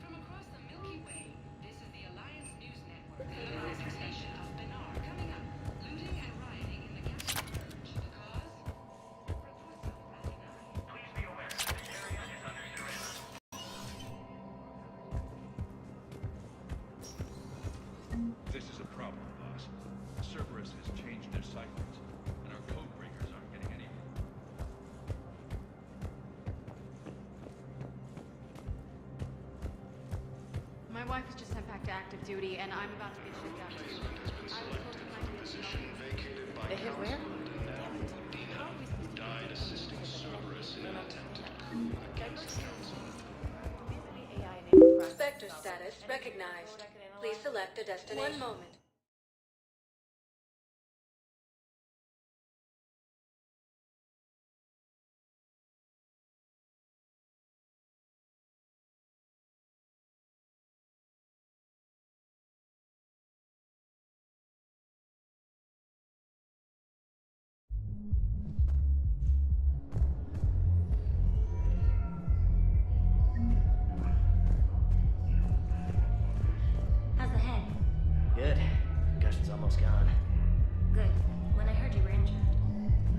From across the Milky Way, this is the Alliance News Network. The laser station of Benar coming up. Looting and rioting in the capital purge. The cause? Reports of Renegade. Please be aware that the area is under surveillance. This is a problem, boss. Cerberus has changed their ciphers, and our code breakers aren't getting anywhere. My wife was just sent back to active duty, and I'm about to get shipped out too. I was hoping my Position vacated by They hit where? Divina, who died assisting Cerberus in an attempted coup against the Council. Spectre status recognized. Please select a destination. 1 moment. How's the head? Good. Concussion's almost gone. Good. When I heard you were injured.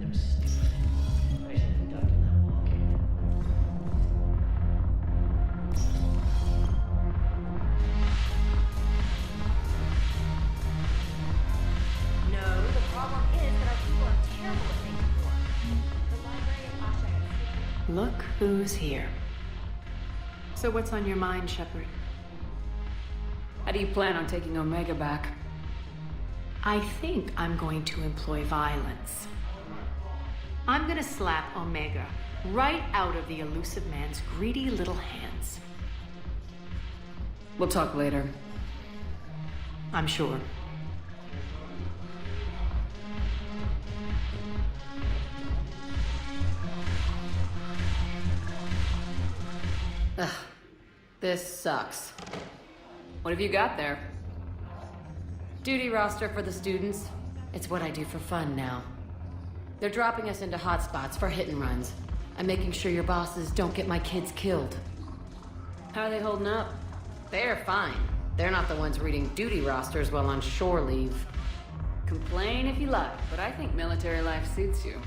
It was stupid. I should have ducked in that wall. No, the problem is that our people are terrible at making war. The library of Asha has Look who's here. So what's on your mind, Shepard? How do you plan on taking Omega back? I think I'm going to employ violence. I'm gonna slap Omega right out of the elusive man's greedy little hands. We'll talk later. I'm sure. Ugh, this sucks. What have you got there? Duty roster for the students. It's what I do for fun now. They're dropping us into hotspots for hit and runs. I'm making sure your bosses don't get my kids killed. How are they holding up? They're fine. They're not the ones reading duty rosters while on shore leave. Complain if you like, but I think military life suits you.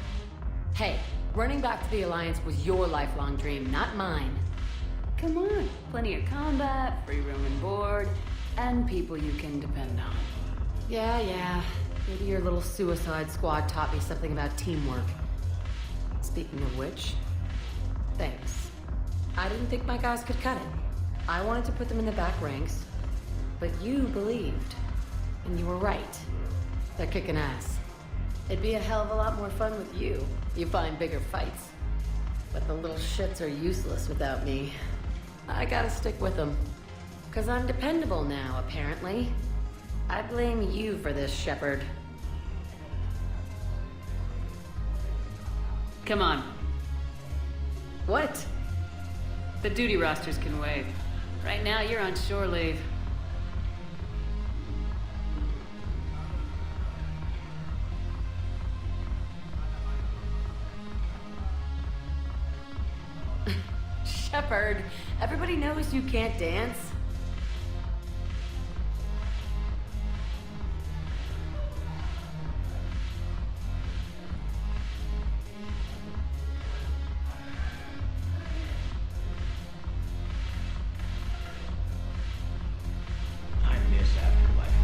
Hey, running back to the Alliance was your lifelong dream, not mine. Come on, plenty of combat, free room and board, and people you can depend on. Yeah, maybe your little suicide squad taught me something about teamwork. Speaking of which, thanks. I didn't think my guys could cut it. I wanted to put them in the back ranks, but you believed, and you were right. They're kicking ass. It'd be a hell of a lot more fun with you. You find bigger fights. But the little shits are useless without me. I gotta stick with them. 'Cause I'm dependable now, apparently. I blame you for this, Shepard. Come on. What? The duty rosters can wait. Right now, you're on shore leave. Shepard, everybody knows you can't dance. I miss Afterlife.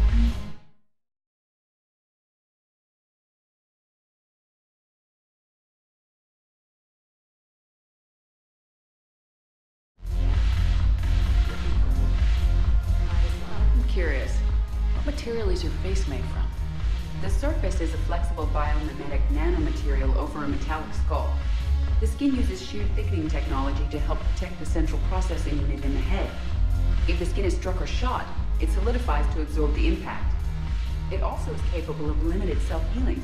I'm curious. What material is your face made from? The surface is a flexible biomimetic nanomaterial over a metallic skull. The skin uses shear thickening technology to help protect the central processing unit in the head. If the skin is struck or shot, it solidifies to absorb the impact. It also is capable of limited self-healing.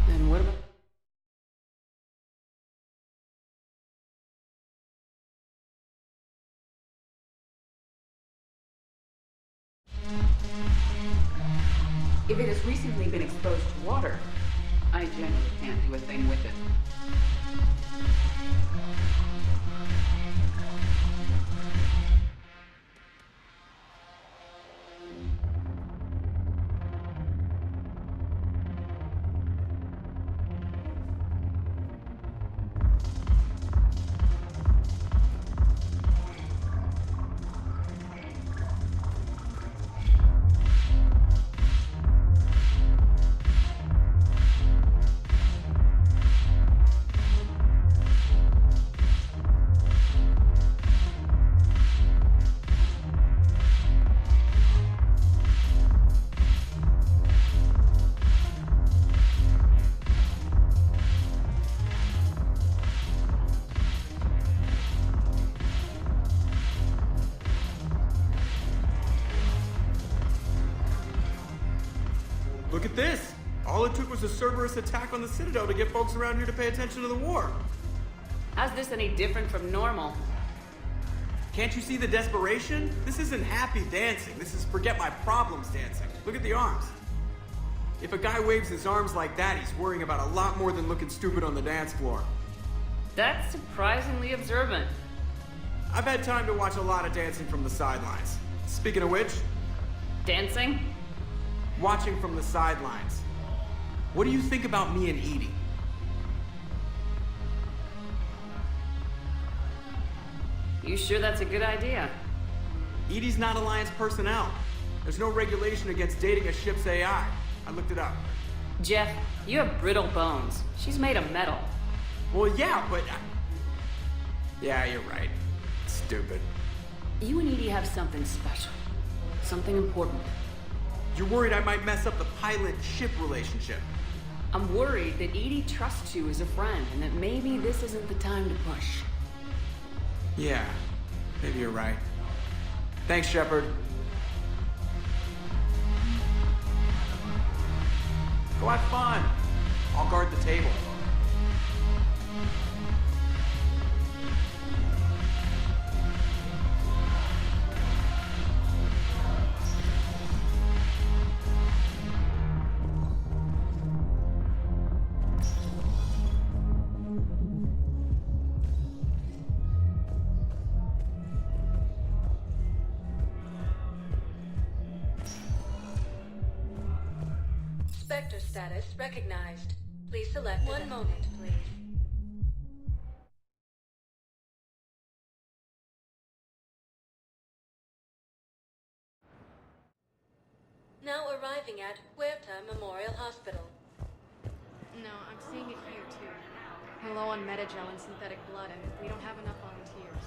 And what about... If it has recently been exposed to water, I generally can't do a thing with it. Look at this! All it took was a Cerberus attack on the Citadel to get folks around here to pay attention to the war. How's this any different from normal? Can't you see the desperation? This isn't happy dancing. This is forget my problems dancing. Look at the arms. If a guy waves his arms like that, he's worrying about a lot more than looking stupid on the dance floor. That's surprisingly observant. I've had time to watch a lot of dancing from the sidelines. Speaking of which, Dancing? watching from the sidelines. What do you think about me and Edie? You sure that's a good idea? Edie's not Alliance personnel. There's no regulation against dating a ship's AI. I looked it up. Jeff, you have brittle bones. She's made of metal. Well, yeah, but... Yeah, you're right. Stupid. You and Edie have something special. Something important. You're worried I might mess up the pilot-ship relationship. I'm worried that Edie trusts you as a friend and that maybe this isn't the time to push. Yeah, maybe you're right. Thanks, Shepard. Go have fun. I'll guard the table. Spectre status recognized. Please select one moment, please. Now arriving at Huerta Memorial Hospital. No, I'm seeing it here too. We're low on metagel and synthetic blood, and we don't have enough volunteers.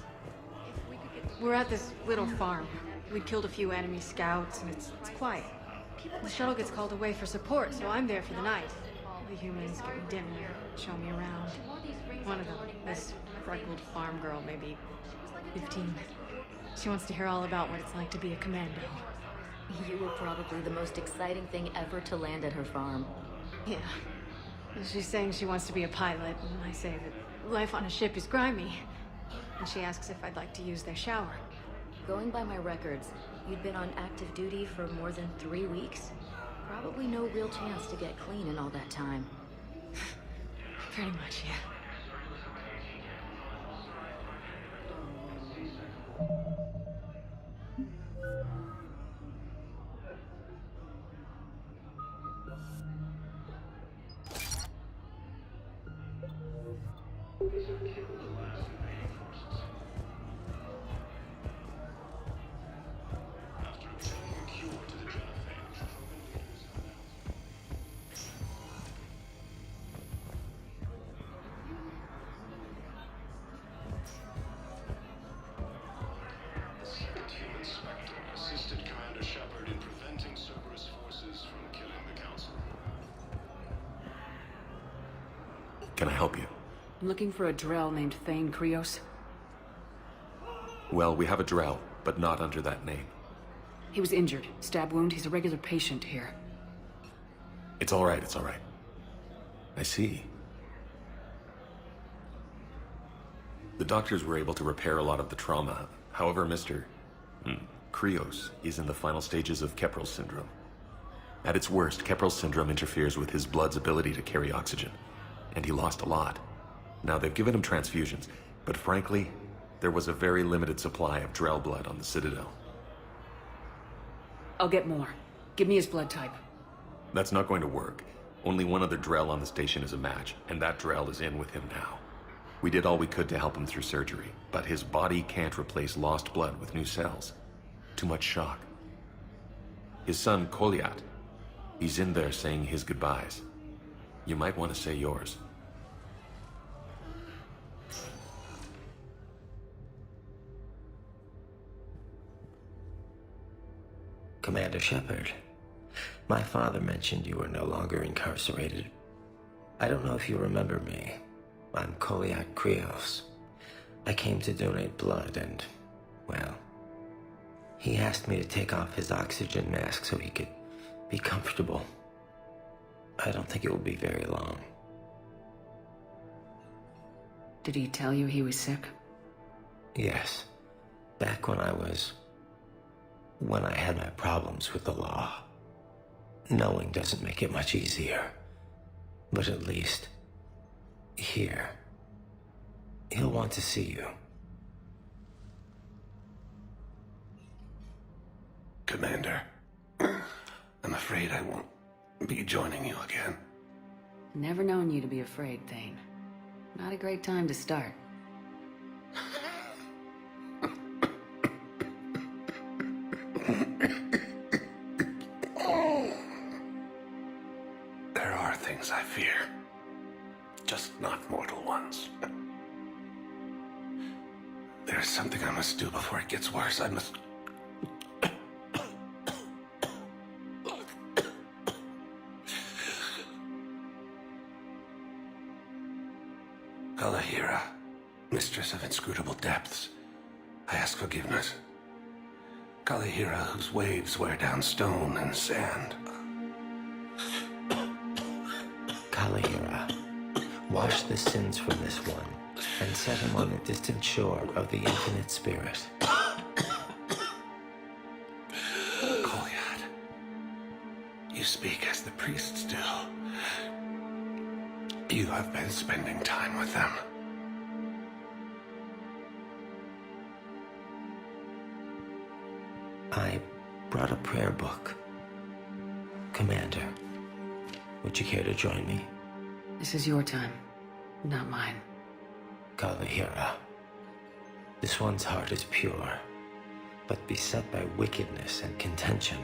If we could get... We're at this little farm. We killed a few enemy scouts, and it's quiet. The shuttle gets called away for support, so I'm there for the night. The humans give me dinner, show me around. One of them, this freckled farm girl, maybe 15. She wants to hear all about what it's like to be a commando. You were probably the most exciting thing ever to land at her farm. Yeah. She's saying she wants to be a pilot, and I say that life on a ship is grimy. And she asks if I'd like to use their shower. Going by my records, you'd been on active duty for more than 3 weeks. Probably no real chance to get clean in all that time. Pretty much, yeah. Assisted Commander Shepard in preventing Cerberus forces from killing the Council. Can I help you? I'm looking for a Drell named Thane Krios. Well, we have a Drell, but not under that name. He was injured. Stab wound. He's a regular patient here. It's all right, it's all right. I see. The doctors were able to repair a lot of the trauma. However, Mr. Krios is in the final stages of Keprel's syndrome. At its worst, Keprel's syndrome interferes with his blood's ability to carry oxygen, and he lost a lot. Now, they've given him transfusions, but frankly, there was a very limited supply of Drell blood on the Citadel. I'll get more. Give me his blood type. That's not going to work. Only one other Drell on the station is a match, and that Drell is in with him now. We did all we could to help him through surgery, but his body can't replace lost blood with new cells. Too much shock. His son, Kolyat, he's in there saying his goodbyes. You might want to say yours. Commander Shepard, my father mentioned you were no longer incarcerated. I don't know if you remember me. I'm Kolyat Krios. I came to donate blood and, well, he asked me to take off his oxygen mask so he could be comfortable. I don't think it will be very long. Did he tell you he was sick? Yes. Back when I had my problems with the law. Knowing doesn't make it much easier. But at least, here, he'll want to see you. Commander, I'm afraid I won't be joining you again. Never known you to be afraid, Thane. Not a great time to start. There are things I fear. Just not mortal ones. There's something I must do before it gets worse. I must... Kalahira, mistress of inscrutable depths, I ask forgiveness. Kalahira, whose waves wear down stone and sand. Kalahira, wash the sins from this one, and set him on the distant shore of the infinite spirit. Kolyat, you speak as the priests do. You have been spending time with them. I brought a prayer book. Commander, would you care to join me? This is your time, not mine. Kalahira, this one's heart is pure, but beset by wickedness and contention.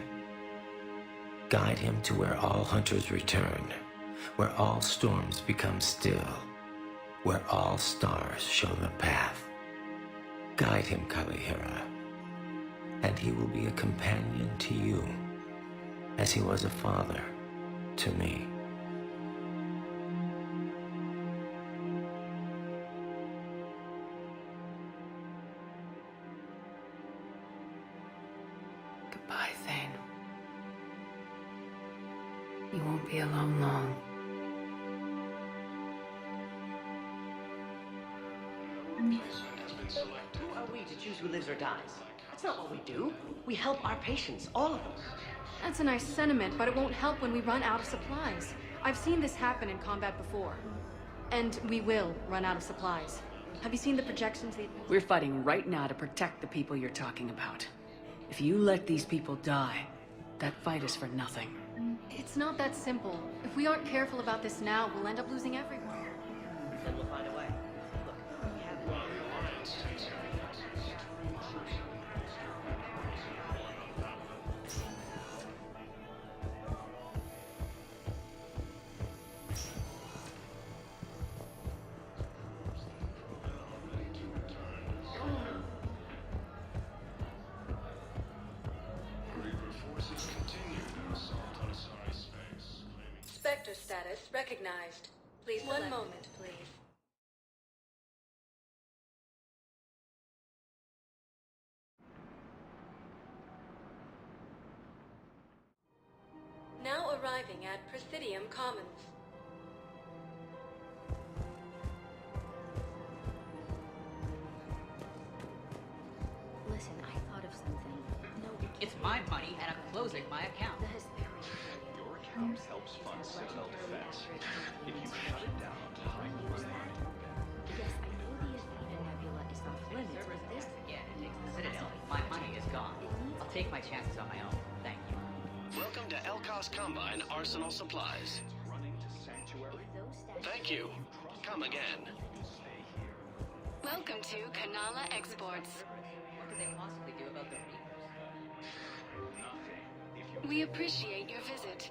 Guide him to where all hunters return, where all storms become still, where all stars show the path. Guide him, Kalahira, and he will be a companion to you, as he was a father to me. Goodbye, Thane. You won't be alone long. Who are we to choose who lives or dies? That's not what we do. We help our patients, all of them. That's a nice sentiment, but it won't help when we run out of supplies. I've seen this happen in combat before. And we will run out of supplies. Have you seen the projections? We're fighting right now to protect the people you're talking about. If you let these people die, that fight is for nothing. It's not that simple. If we aren't careful about this now, we'll end up losing everyone. Then we'll find a way. Look, we have... Spectre status recognized. Please select. One moment, please. Now arriving at Presidium Commons. Listen, I thought of something. No, It's my money, and I'm closing my account. that is very... Your account helps fund Citadel defense. If you shut it down, time will run out. take my chances on my own. Thank you. Welcome to Elkos Combine Arsenal Supplies. Thank you. Come again. Welcome to Kanala Exports. What could they possibly do about the Reapers? We appreciate your visit.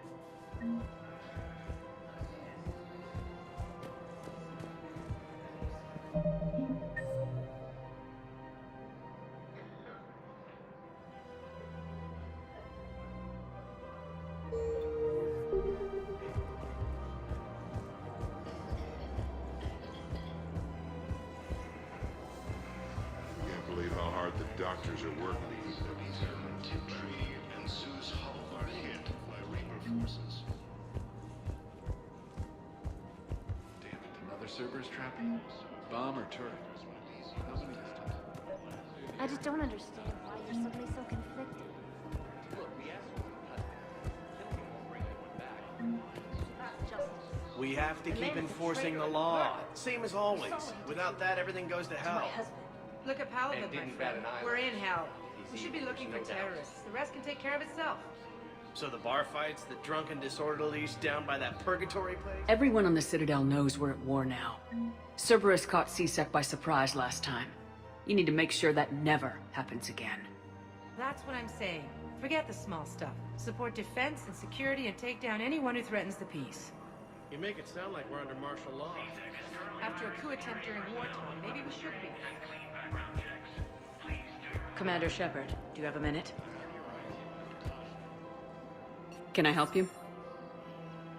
Can't believe how hard the doctors are working to keep them terror. Tree and Sue's hull are hit by Reaper forces. Damn it, another Cerberus trapping? Bomb or turret? Nobody has done. I just don't understand why you're suddenly so conflicted. We have to keep enforcing the law. Same as always. Without that, everything goes to hell. Look at Paladin, my didn't bat friend. an eye. We're in hell. We He's should be evil, looking for there's no doubt. terrorists. The rest can take care of itself. So the bar fights, the drunken disorderlies down by that purgatory place? Everyone on the Citadel knows we're at war now. Cerberus caught C-Sec by surprise last time. You need to make sure that never happens again. That's what I'm saying. Forget the small stuff. Support defense and security and take down anyone who threatens the peace. You make it sound like we're under martial law. After a coup attempt during wartime, maybe we should be. Commander Shepard, do you have a minute? Can I help you?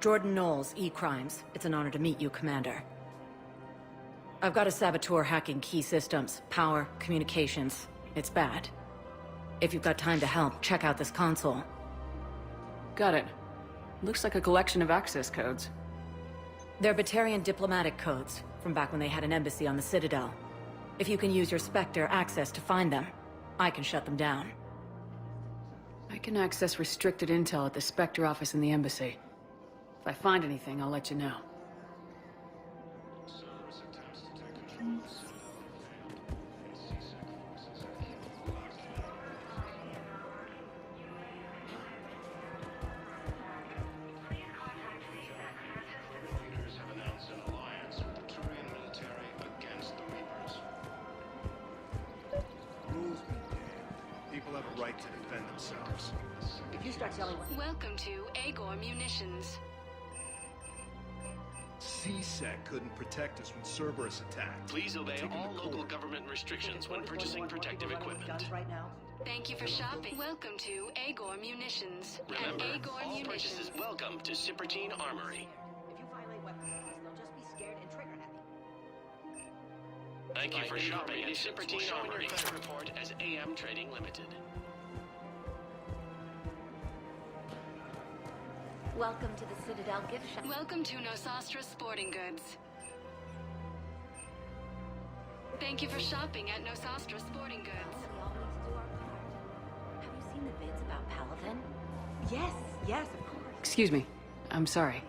Jordan Knowles, E-Crimes. It's an honor to meet you, Commander. I've got a saboteur hacking key systems, power, communications. It's bad. If you've got time to help, check out this console. Got it. Looks like a collection of access codes. They're Batarian diplomatic codes, from back when they had an embassy on the Citadel. If you can use your Spectre access to find them, I can shut them down. I can access restricted intel at the Spectre office in the embassy. If I find anything, I'll let you know. Leaders have announced an alliance with the Turian military against the Reapers. Rules be damned. People have a right to defend themselves. If you start telling what... Welcome to Agor Munitions. C-Sec couldn't protect us when Cerberus attacked. Please obey Take 'em all to local court. government restrictions when purchasing protective equipment. Right now? Thank you for shopping. Welcome to Agor Munitions. Remember, At Agor all Munitions. purchases welcome to Cypertine Armory. If you violate weapons laws, they'll just be scared and trigger happy. Thank you for shopping at Cypertine Armory. Credit report as AM Trading Limited. Welcome to the Citadel gift shop. Welcome to Nosastra Sporting Goods. Thank you for shopping at Nosastra Sporting Goods. We all need to do our part. Have you seen the vids about Paladin? Yes, of course. Excuse me. I'm sorry.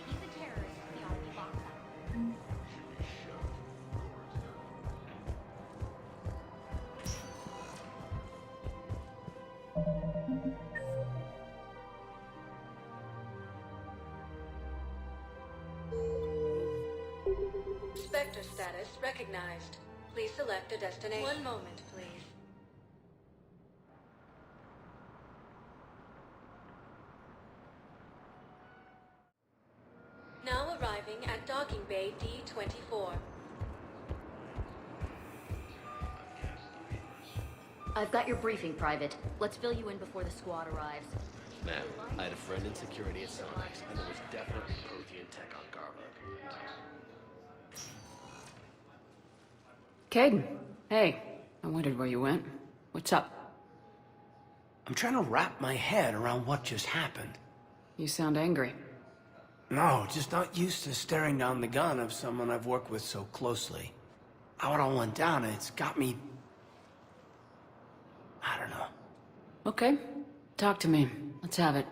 He's a terrorist. We all be locked up. Spectre status recognized. Please select a destination. One moment, please. Now arriving at docking bay D-24. I've got your briefing, Private. Let's fill you in before the squad arrives. Man, I had a friend in security at Sonics, and there was definitely Prothean tech on Garbo. Caden, hey. I wondered where you went. What's up? I'm trying to wrap my head around what just happened. You sound angry. No, just not used to staring down the gun of someone I've worked with so closely. How it all went down, it's got me... I don't know. Okay. Talk to me. Let's have it.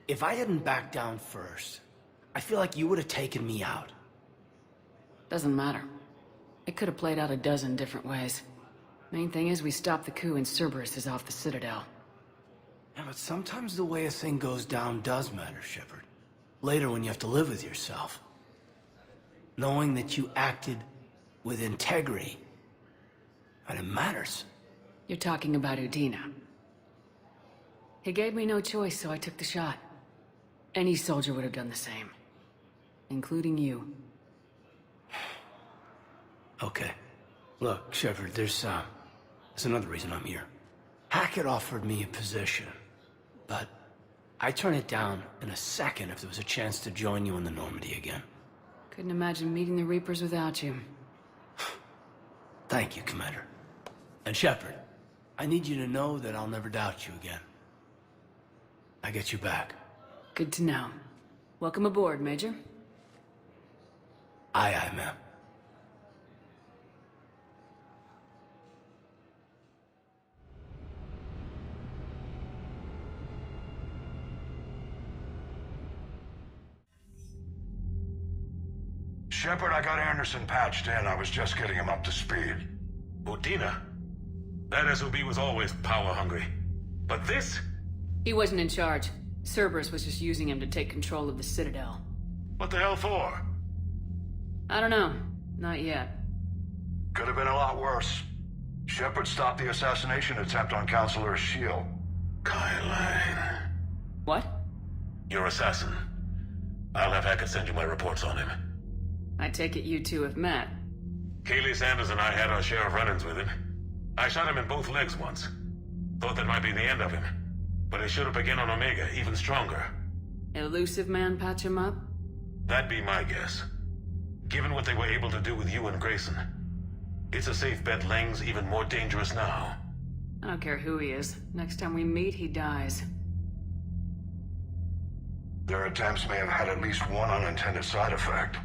If I hadn't backed down first, I feel like you would have taken me out. Doesn't matter. It could have played out a dozen different ways. Main thing is we stopped the coup and Cerberus is off the Citadel. Yeah, but sometimes the way a thing goes down does matter, Shepard. Later when you have to live with yourself. Knowing that you acted with integrity, and it matters. You're talking about Udina. He gave me no choice, so I took the shot. Any soldier would have done the same. Including you. Okay. Look, Shepard, there's another reason I'm here. Hackett offered me a position, but I'd turn it down in a second if there was a chance to join you in the Normandy again. Couldn't imagine meeting the Reapers without you. Thank you, Commander. And Shepard, I need you to know that I'll never doubt you again. I get you back. Good to know. Welcome aboard, Major. Aye, aye, ma'am. Shepard, I got Anderson patched in. I was just getting him up to speed. Udina? That SOB was always power-hungry. But this? He wasn't in charge. Cerberus was just using him to take control of the Citadel. What the hell for? I don't know. Not yet. Could have been a lot worse. Shepard stopped the assassination attempt on Counselor Shield. Kai Lang. What? Your assassin. I'll have Hackett send you my reports on him. I take it you two have met. Kaylee Sanders and I had our share of run-ins with him. I shot him in both legs once. Thought that might be the end of him. But he showed up again on Omega, even stronger. Elusive man patch him up? That'd be my guess. Given what they were able to do with you and Grayson. It's a safe bet Lang's even more dangerous now. I don't care who he is. Next time we meet, he dies. Their attempts may have had at least one unintended side effect.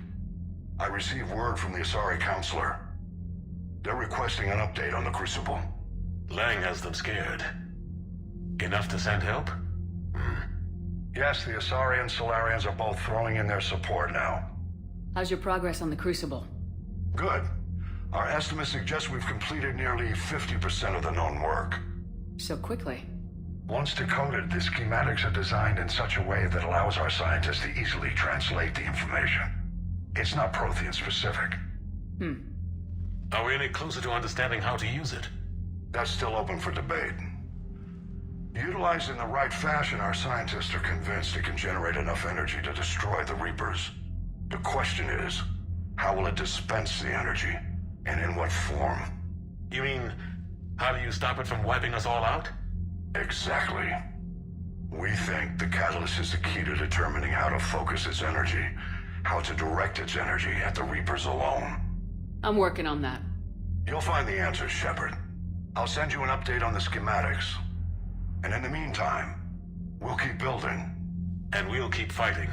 I received word from the Asari Counselor. They're requesting an update on the Crucible. Lang has them scared. Enough to send help? Yes, the Asari and Solarians are both throwing in their support now. How's your progress on the Crucible? Good. Our estimates suggest we've completed nearly 50% of the known work. So quickly? Once decoded, the schematics are designed in such a way that allows our scientists to easily translate the information. It's not Prothean specific. Are we any closer to understanding how to use it? That's still open for debate. Utilized in the right fashion, our scientists are convinced it can generate enough energy to destroy the Reapers. The question is, how will it dispense the energy, and in what form? You mean, how do you stop it from wiping us all out? Exactly. We think the catalyst is the key to determining how to focus its energy, how to direct its energy at the Reapers alone. I'm working on that. You'll find the answers, Shepard. I'll send you an update on the schematics. And in the meantime, we'll keep building. And we'll keep fighting.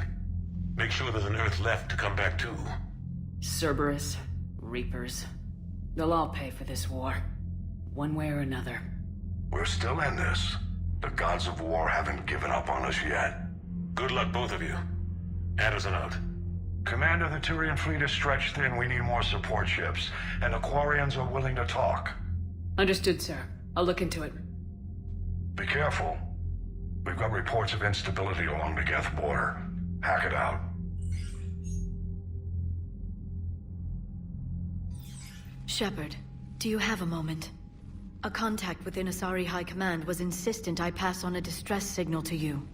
Make sure there's an Earth left to come back to. Cerberus, Reapers. They'll all pay for this war. One way or another. We're still in this. The gods of war haven't given up on us yet. Good luck, both of you. Anderson out. Commander, the Turian fleet is stretched thin. We need more support ships. And the Quarians are willing to talk. Understood, sir. I'll look into it. Be careful. We've got reports of instability along the Geth border. Hack it out. Shepard, do you have a moment? A contact within Asari High Command was insistent I pass on a distress signal to you.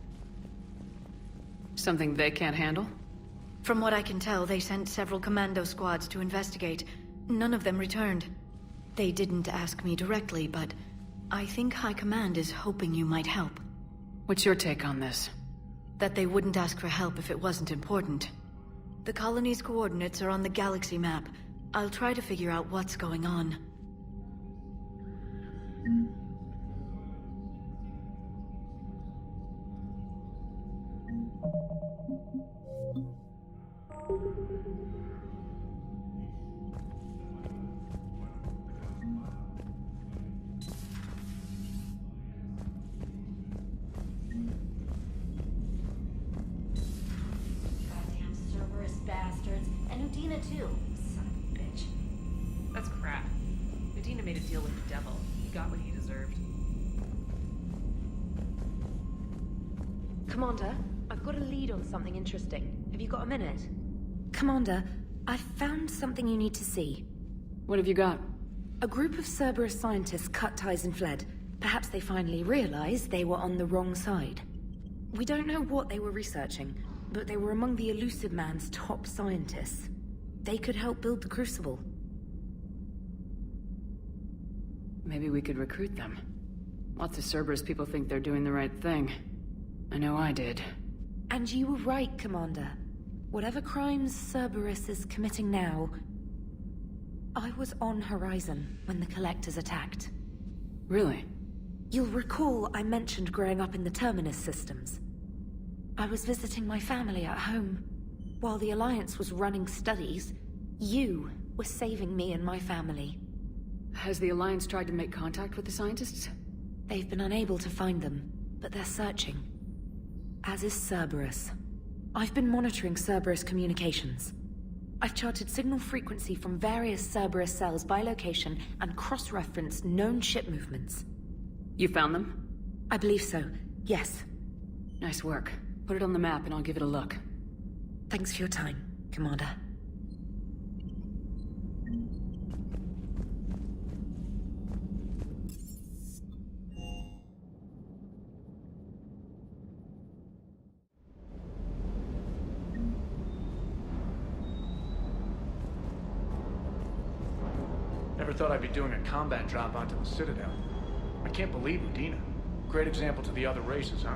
Something they can't handle? From what I can tell, they sent several commando squads to investigate. None of them returned. They didn't ask me directly, but I think High Command is hoping you might help. What's your take on this? That they wouldn't ask for help if it wasn't important. The colony's coordinates are on the galaxy map. I'll try to figure out what's going on. Goddamn Cerberus bastards. And Udina too. Son of a bitch. That's crap. Medina made a deal with the devil. He got what he deserved. Commander, I've got a lead on something interesting. Have you got a minute? Commander, I've found something you need to see. What have you got? A group of Cerberus scientists cut ties and fled. Perhaps they finally realized they were on the wrong side. We don't know what they were researching, but they were among the Elusive Man's top scientists. They could help build the Crucible. Maybe we could recruit them. Lots of Cerberus people think they're doing the right thing. I know I did. And you were right, Commander. Whatever crimes Cerberus is committing now, I was on Horizon when the Collectors attacked. Really? You'll recall I mentioned growing up in the Terminus systems. I was visiting my family at home. While the Alliance was running studies, you were saving me and my family. Has the Alliance tried to make contact with the scientists? They've been unable to find them, but they're searching. As is Cerberus. I've been monitoring Cerberus communications. I've charted signal frequency from various Cerberus cells by location and cross-referenced known ship movements. You found them? I believe so, yes. Nice work. Put it on the map and I'll give it a look. Thanks for your time, Commander. Never thought I'd be doing a combat drop onto the Citadel. I can't believe Udina. Great example to the other races, huh?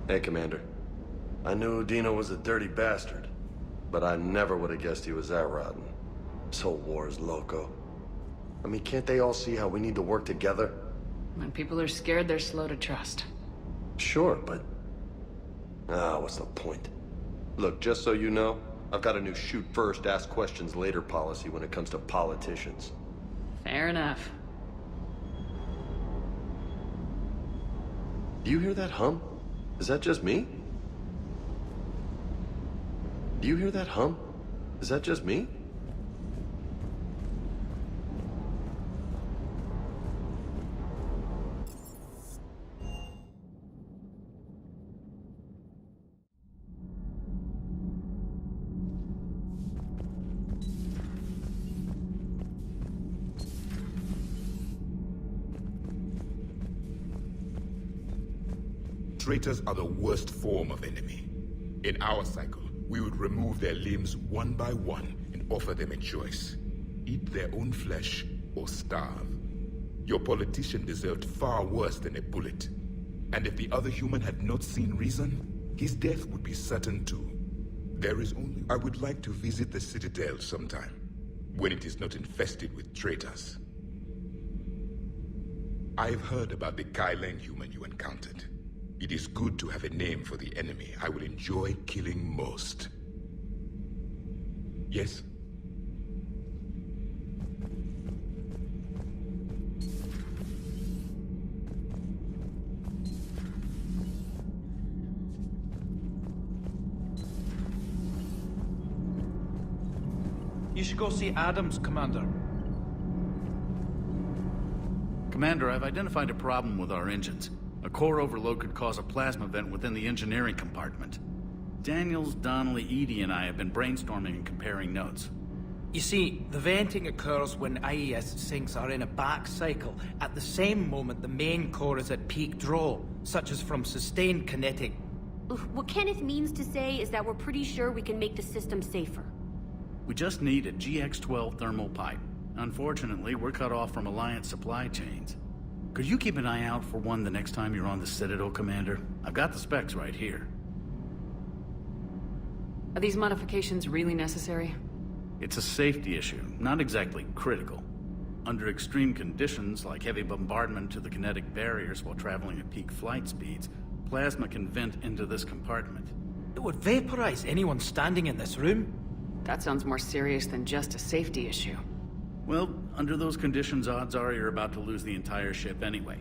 Hey, Commander. I knew Udina was a dirty bastard, but I never would have guessed he was that rotten. This whole war is loco. I mean, can't they all see how we need to work together? When people are scared, they're slow to trust. Sure, but... what's the point? Look, just so you know, I've got a new shoot first, ask questions later policy when it comes to politicians. Fair enough. Do you hear that hum? Is that just me? Do you hear that hum? Is that just me? Traitors are the worst form of enemy. In our cycle, we would remove their limbs one by one and offer them a choice. Eat their own flesh or starve. Your politician deserved far worse than a bullet. And if the other human had not seen reason, his death would be certain too. There is only... I would like to visit the Citadel sometime, when it is not infested with traitors. I've heard about the Kylane human you encountered. It is good to have a name for the enemy I will enjoy killing most. Yes? You should go see Adams, Commander. Commander, I've identified a problem with our engines. A core overload could cause a plasma vent within the engineering compartment. Daniels, Donnelly, Edie, and I have been brainstorming and comparing notes. You see, the venting occurs when IES sinks are in a back cycle, at the same moment the main core is at peak draw, such as from sustained kinetic. What Kenneth means to say is that we're pretty sure we can make the system safer. We just need a GX-12 thermal pipe. Unfortunately, we're cut off from Alliance supply chains. Could you keep an eye out for one the next time you're on the Citadel, Commander? I've got the specs right here. Are these modifications really necessary? It's a safety issue, not exactly critical. Under extreme conditions, like heavy bombardment to the kinetic barriers while traveling at peak flight speeds, plasma can vent into this compartment. It would vaporize anyone standing in this room. That sounds more serious than just a safety issue. Well, under those conditions, odds are you're about to lose the entire ship anyway.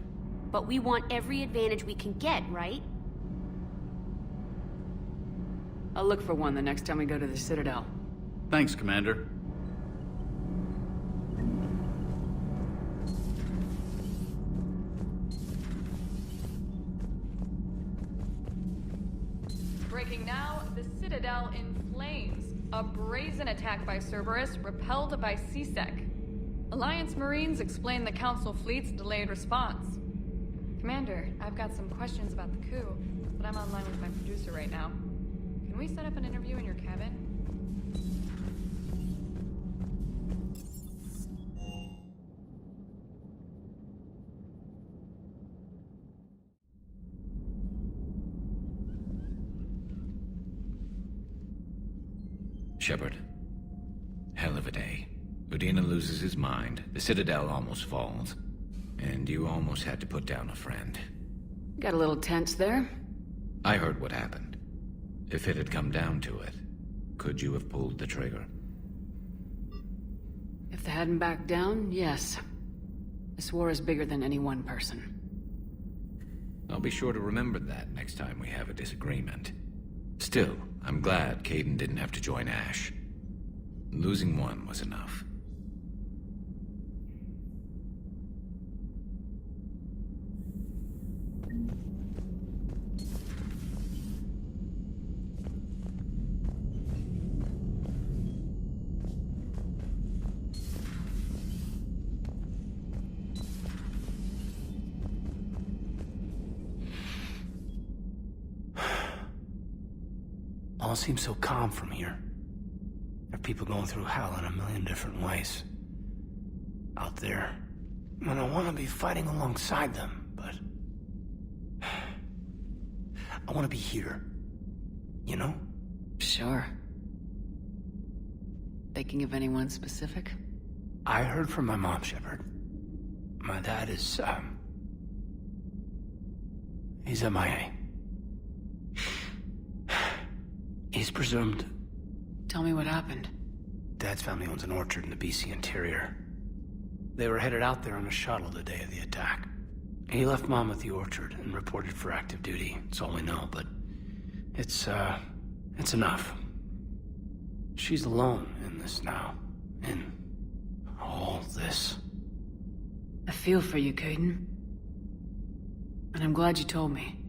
But we want every advantage we can get, right? I'll look for one the next time we go to the Citadel. Thanks, Commander. Breaking now, the Citadel in flames. A brazen attack by Cerberus, repelled by CSEC. Alliance Marines explain the Council fleet's delayed response. Commander, I've got some questions about the coup, but I'm online with my producer right now. Can we set up an interview in your cabin? Shepard. Hell of a day. Udina loses his mind, the Citadel almost falls, and you almost had to put down a friend. Got a little tense there. I heard what happened. If it had come down to it, could you have pulled the trigger? If they hadn't backed down, yes. This war is bigger than any one person. I'll be sure to remember that next time we have a disagreement. Still, I'm glad Caden didn't have to join Ash. Losing one was enough. All seems so calm from here. There are people going through hell in a million different ways. Out there. And I want to be fighting alongside them, but... I want to be here. You know? Sure. Thinking of anyone specific? I heard from my mom, Shepard. My dad is, he's MIA. He's presumed. Tell me what happened. Dad's family owns an orchard in the BC interior. They were headed out there on a shuttle the day of the attack. He left Mom at the orchard and reported for active duty. It's all we know, but it's enough. She's alone in this now. In all this. I feel for you, Caden. And I'm glad you told me.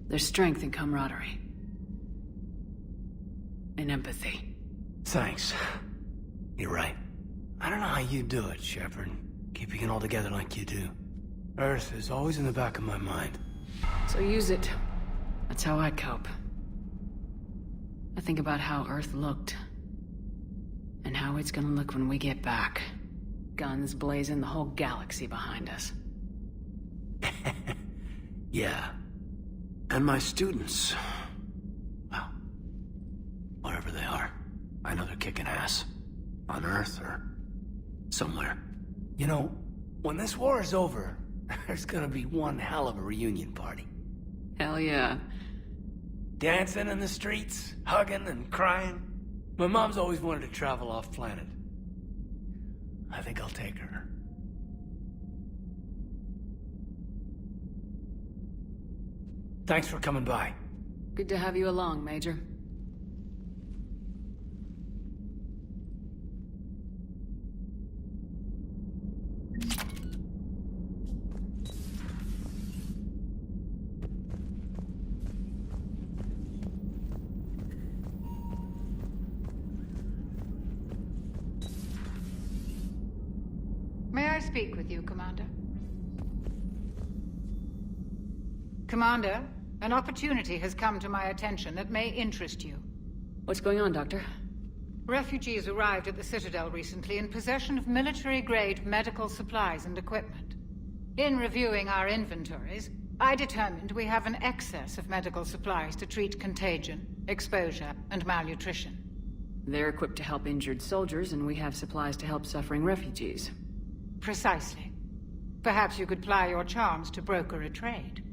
There's strength in camaraderie. And empathy. Thanks. You're right. I don't know how you do it, Shepard. Keeping it all together like you do. Earth is always in the back of my mind. So use it. That's how I cope. I think about how Earth looked. And how it's gonna look when we get back. Guns blazing, the whole galaxy behind us. Yeah. And my students. Well, wherever they are. I know they're kicking ass. On Earth or somewhere. You know, when this war is over, There's gonna be one hell of a reunion party. Hell yeah. Dancing in the streets, hugging and crying. My mom's always wanted to travel off-planet. I think I'll take her. Thanks for coming by. Good to have you along, Major. May I speak with you, Commander? Commander, an opportunity has come to my attention that may interest you. What's going on, Doctor? Refugees arrived at the Citadel recently in possession of military-grade medical supplies and equipment. In reviewing our inventories, I determined we have an excess of medical supplies to treat contagion, exposure, and malnutrition. They're equipped to help injured soldiers, and we have supplies to help suffering refugees. Precisely. Perhaps you could ply your charms to broker a trade.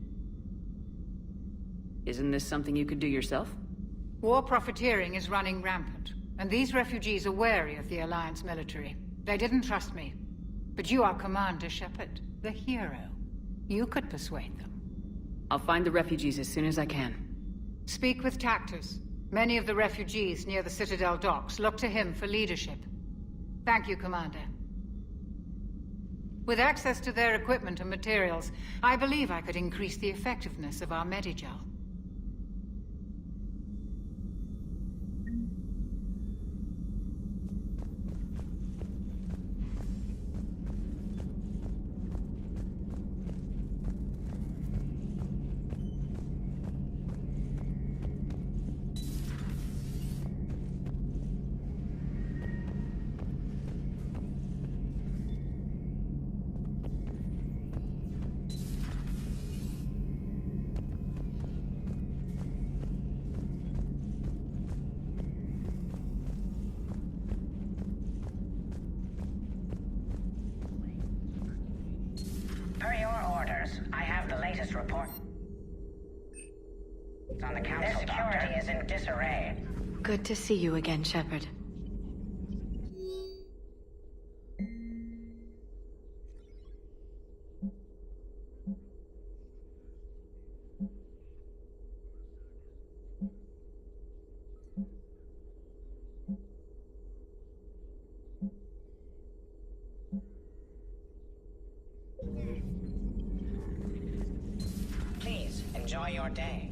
Isn't this something you could do yourself? War profiteering is running rampant, and these refugees are wary of the Alliance military. They didn't trust me. But you are Commander Shepard, the hero. You could persuade them. I'll find the refugees as soon as I can. Speak with Tactus. Many of the refugees near the Citadel docks look to him for leadership. Thank you, Commander. With access to their equipment and materials, I believe I could increase the effectiveness of our Medigel. Per your orders, I have the latest report on the council. Their security is in disarray. Good to see you again, Shepard. Please, enjoy your day.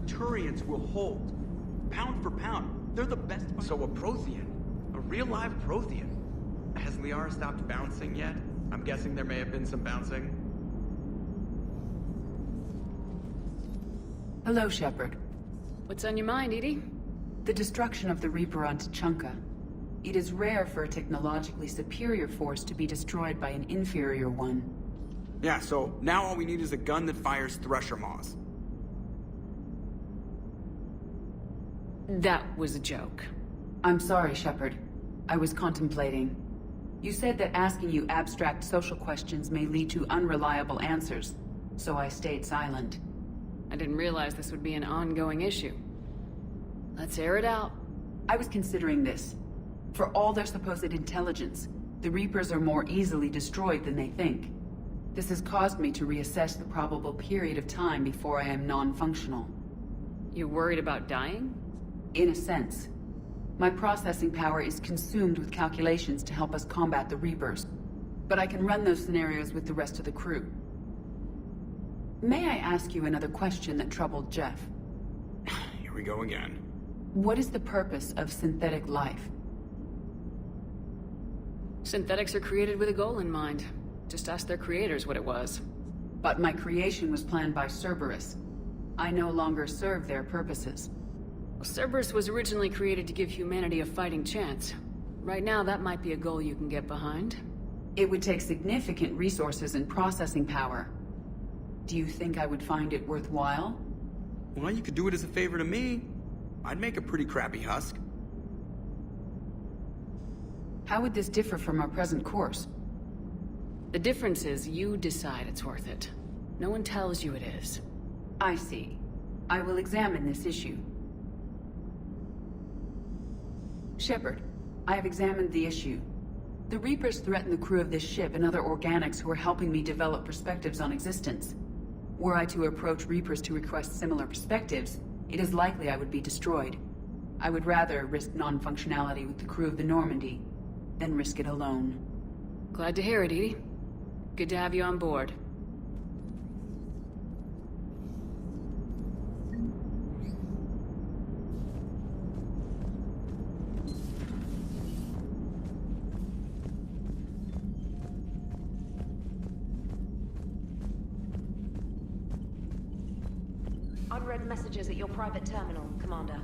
Turians will hold. Pound for pound. They're the best. So a Prothean. A real live Prothean. Has Liara stopped bouncing yet? I'm guessing there may have been some bouncing. Hello, Shepard. What's on your mind, Edie? The destruction of the Reaper on Tuchanka. It is rare for a technologically superior force to be destroyed by an inferior one. Yeah, so now all we need is a gun that fires Thresher Maws. That was a joke. I'm sorry, Shepard. I was contemplating. You said that asking you abstract social questions may lead to unreliable answers, so I stayed silent. I didn't realize this would be an ongoing issue. Let's air it out. I was considering this. For all their supposed intelligence, the Reapers are more easily destroyed than they think. This has caused me to reassess the probable period of time before I am non-functional. You're worried about dying? In a sense. My processing power is consumed with calculations to help us combat the Reapers. But I can run those scenarios with the rest of the crew. May I ask you another question that troubled Jeff? Here we go again. What is the purpose of synthetic life? Synthetics are created with a goal in mind. Just ask their creators what it was. But my creation was planned by Cerberus. I no longer serve their purposes. Well, Cerberus was originally created to give humanity a fighting chance. Right now, that might be a goal you can get behind. It would take significant resources and processing power. Do you think I would find it worthwhile? Well, you could do it as a favor to me. I'd make a pretty crappy husk. How would this differ from our present course? The difference is you decide it's worth it. No one tells you it is. I see. I will examine this issue. Shepard, I have examined the issue. The Reapers threaten the crew of this ship and other organics who are helping me develop perspectives on existence. Were I to approach Reapers to request similar perspectives, it is likely I would be destroyed. I would rather risk non-functionality with the crew of the Normandy than risk it alone. Glad to hear it, Edie. Good to have you on board. Unread messages at your private terminal, Commander.